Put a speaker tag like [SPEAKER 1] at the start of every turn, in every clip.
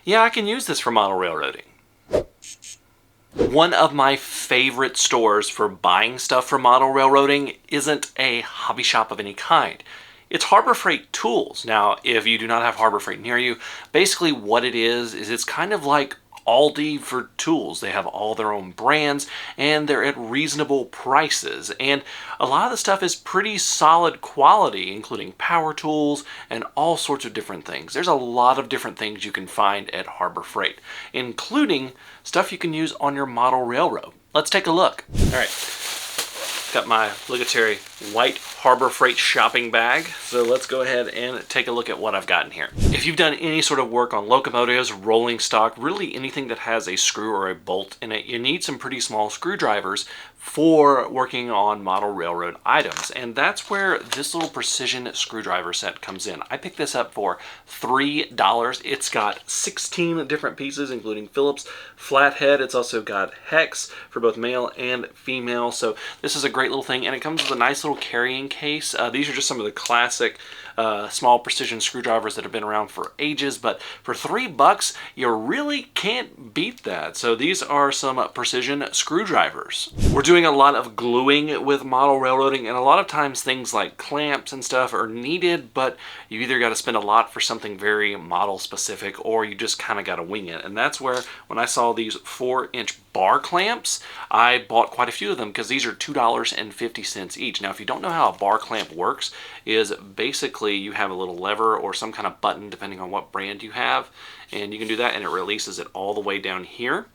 [SPEAKER 1] Yeah, I can use this for model railroading. One of my favorite stores for buying stuff for model railroading isn't a hobby shop of any kind. It's Harbor Freight Tools. Now, if you do not have Harbor Freight near you, basically what it is it's kind of like Aldi for tools. They have all their own brands and they're at reasonable prices. And a lot of the stuff is pretty solid quality, including power tools and all sorts of different things. There's a lot of different things you can find at Harbor Freight, including stuff you can use on your model railroad. Let's take a look. All right. Got my obligatory white Harbor Freight shopping bag. So let's go ahead and take a look at what I've got in here. If you've done any sort of work on locomotives, rolling stock, really anything that has a screw or a bolt in it, you need some pretty small screwdrivers for working on model railroad items. And that's where this little precision screwdriver set comes in. I picked this up for $3. It's got 16 different pieces, including Phillips flathead. It's also got hex for both male and female. So this is a great little thing, and it comes with a nice little carrying case. These are just some of the classic small precision screwdrivers that have been around for ages, but for $3 you really can't beat that. So these are some precision screwdrivers. We're doing a lot of gluing with model railroading, and a lot of times things like clamps and stuff are needed, but you either got to spend a lot for something very model specific or you just kind of got to wing it. And that's where when I saw these 4-inch bar clamps, I bought quite a few of them because these are $2.50 each. Now, if you don't know how a bar clamp works, is basically you have a little lever or some kind of button depending on what brand you have, and you can do that and it releases it all the way down here,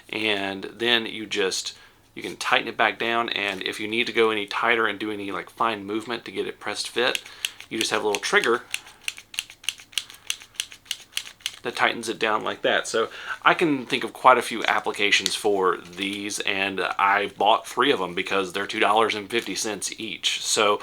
[SPEAKER 1] and then you can tighten it back down, and if you need to go any tighter and do any like fine movement to get it pressed fit, you just have a little trigger that tightens it down like that. So I can think of quite a few applications for these, and I bought 3 of them because they're $2.50 each. So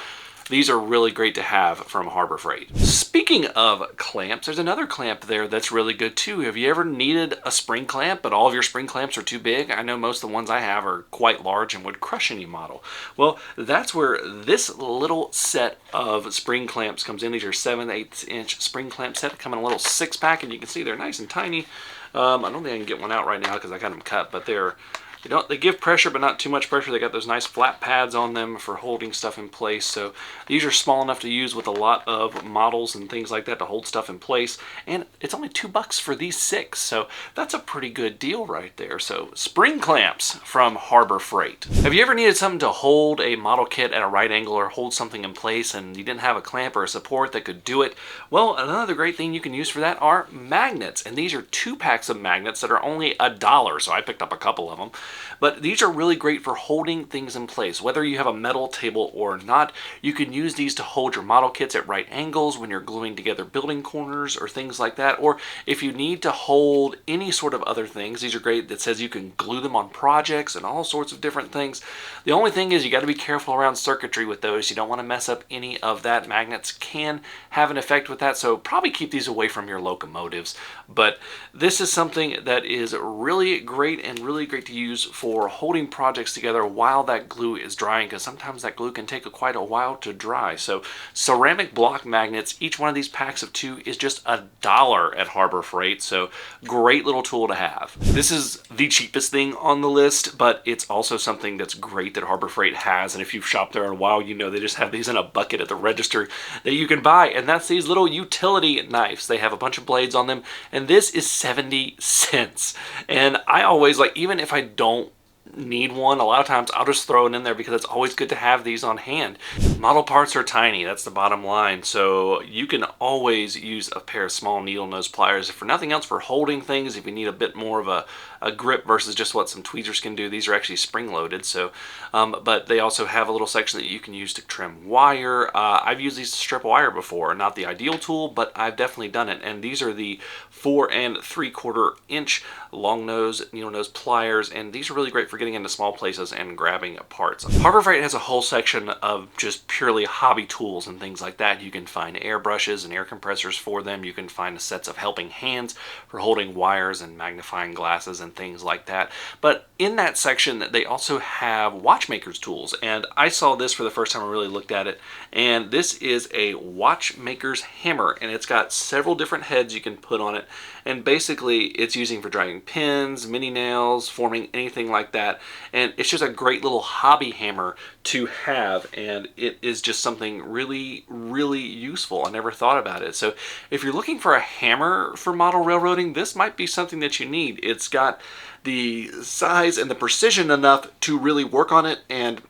[SPEAKER 1] these are really great to have from Harbor Freight. Speaking of clamps, there's another clamp there that's really good too. Have you ever needed a spring clamp, but all of your spring clamps are too big? I know most of the ones I have are quite large and would crush any model. Well, that's where this little set of spring clamps comes in. These are 7/8 inch spring clamp set, come in a little 6-pack, and you can see they're nice and tiny. I don't think I can get one out right now because I got them cut, but they give pressure, but not too much pressure. They got those nice flat pads on them for holding stuff in place. So these are small enough to use with a lot of models and things like that to hold stuff in place. And it's only $2 for these 6. So that's a pretty good deal right there. So spring clamps from Harbor Freight. Have you ever needed something to hold a model kit at a right angle or hold something in place and you didn't have a clamp or a support that could do it? Well, another great thing you can use for that are magnets. And these are 2 packs of magnets that are only $1. So I picked up a couple of them. But these are really great for holding things in place. Whether you have a metal table or not, you can use these to hold your model kits at right angles when you're gluing together building corners or things like that. Or if you need to hold any sort of other things, these are great. That says you can glue them on projects and all sorts of different things. The only thing is you got to be careful around circuitry with those. You don't want to mess up any of that. Magnets can have an effect with that, so probably keep these away from your locomotives. But this is something that is really great and really great to use for holding projects together while that glue is drying, because sometimes that glue can take quite a while to dry. So ceramic block magnets, each one of these packs of 2 is just $1 at Harbor Freight, so great little tool to have. This is the cheapest thing on the list, but it's also something that's great that Harbor Freight has, and if you've shopped there in a while, you know they just have these in a bucket at the register that you can buy, and that's these little utility knives. They have a bunch of blades on them, and this is 70 cents. And I always, like, even if I don't need one, a lot of times I'll just throw it in there because it's always good to have these on hand. Model parts are tiny, that's the bottom line, so you can always use a pair of small needle nose pliers, if for nothing else for holding things. If you need a bit more of a grip versus just what some tweezers can do, these are actually spring loaded. So but they also have a little section that you can use to trim wire. I've used these to strip wire before. Not the ideal tool, but I've definitely done it. And these are the 4 3/4 inch long nose needle nose pliers, and these are really great for getting getting into small places and grabbing parts. Harbor Freight has a whole section of just purely hobby tools and things like that. You can find airbrushes and air compressors for them. You can find sets of helping hands for holding wires and magnifying glasses and things like that. But in that section, they also have watchmakers tools, and I saw this for the first time I really looked at it, and this is a watchmaker's hammer, and it's got several different heads you can put on it, and basically it's using for driving pins, mini nails, forming anything like that, and it's just a great little hobby hammer to have, and it is just something really, really useful. I never thought about it. So if you're looking for a hammer for model railroading, this might be something that you need. It's got the size and the precision enough to really work on it, and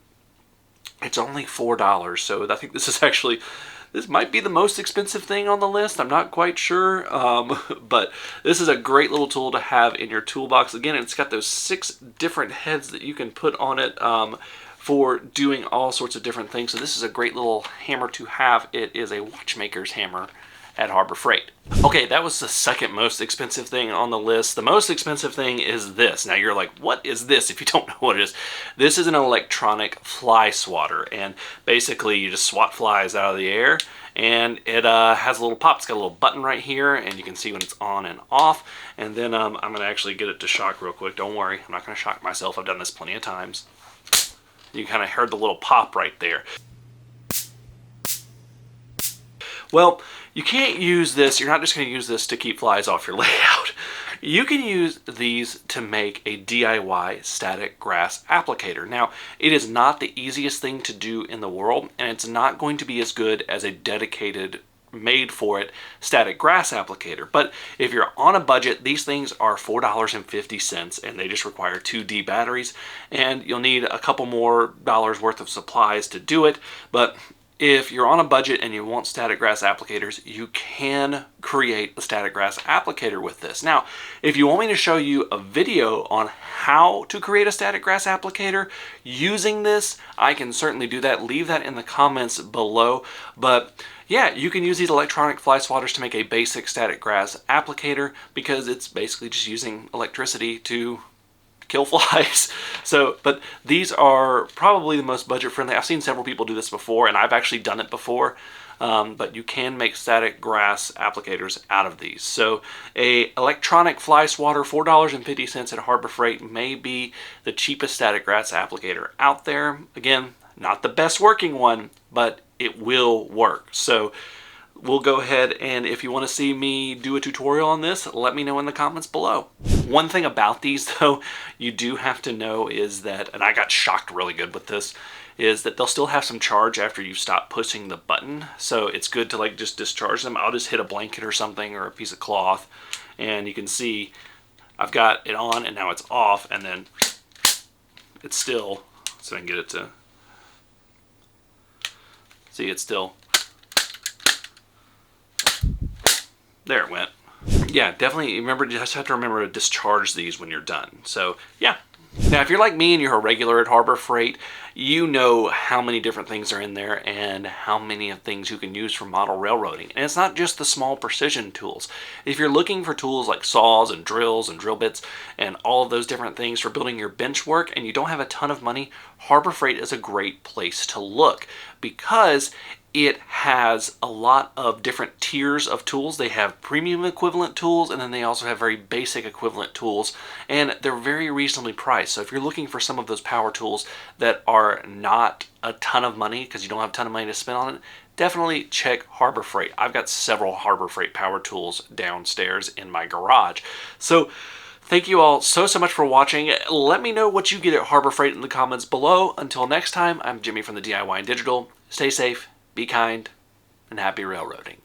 [SPEAKER 1] it's only $4. So I think this might be the most expensive thing on the list. I'm not quite sure, but this is a great little tool to have in your toolbox. Again, it's got those 6 different heads that you can put on it for doing all sorts of different things. So this is a great little hammer to have. It is a watchmaker's hammer at Harbor Freight. Okay, that was the second most expensive thing on the list. The most expensive thing is this. Now you're like, what is this if you don't know what it is? This is an electronic fly swatter, and basically you just swat flies out of the air, and it has a little pop. It's got a little button right here, and you can see when it's on and off. And then I'm gonna actually get it to shock real quick. Don't worry, I'm not gonna shock myself. I've done this plenty of times. You kind of heard the little pop right there. Well, you can't use this, you're not just going to use this to keep flies off your layout. You can use these to make a DIY static grass applicator. Now, it is not the easiest thing to do in the world, and it's not going to be as good as a dedicated, made for it static grass applicator. But if you're on a budget, these things are $4.50, and they just require 2 D batteries, and you'll need a couple more dollars worth of supplies to do it. But if you're on a budget and you want static grass applicators, you can create a static grass applicator with this. Now, if you want me to show you a video on how to create a static grass applicator using this, I can certainly do that. Leave that in the comments below. But yeah, you can use these electronic fly swatters to make a basic static grass applicator, because it's basically just using electricity to kill flies. So, but these are probably the most budget friendly. I've seen several people do this before, and I've actually done it before. But you can make static grass applicators out of these. So a electronic fly swatter, $4.50 at Harbor Freight, may be the cheapest static grass applicator out there. Again, not the best working one, but it will work. So we'll go ahead, and if you want to see me do a tutorial on this, let me know in the comments below. One thing about these, though, you do have to know is that, and I got shocked really good with this, is that they'll still have some charge after you stop pushing the button. So it's good to like just discharge them. I'll just hit a blanket or something, or a piece of cloth, and you can see I've got it on and now it's off, and then it's still, so I can get it to see, it's still, there it went. Yeah, definitely remember, you just have to remember to discharge these when you're done. So yeah. Now, if you're like me and you're a regular at Harbor Freight, you know how many different things are in there and how many of things you can use for model railroading. And it's not just the small precision tools. If you're looking for tools like saws and drills and drill bits and all of those different things for building your bench work, and you don't have a ton of money, Harbor Freight is a great place to look, because it has a lot of different tiers of tools. They have premium equivalent tools, and then they also have very basic equivalent tools, and they're very reasonably priced. So if you're looking for some of those power tools that are not a ton of money, because you don't have a ton of money to spend on it, definitely check Harbor Freight. I've got several Harbor Freight power tools downstairs in my garage. So thank you all so much for watching. Let me know what you get at Harbor Freight in the comments below. Until next time, I'm Jimmy from the DIY and Digital. Stay safe, be kind, and happy railroading.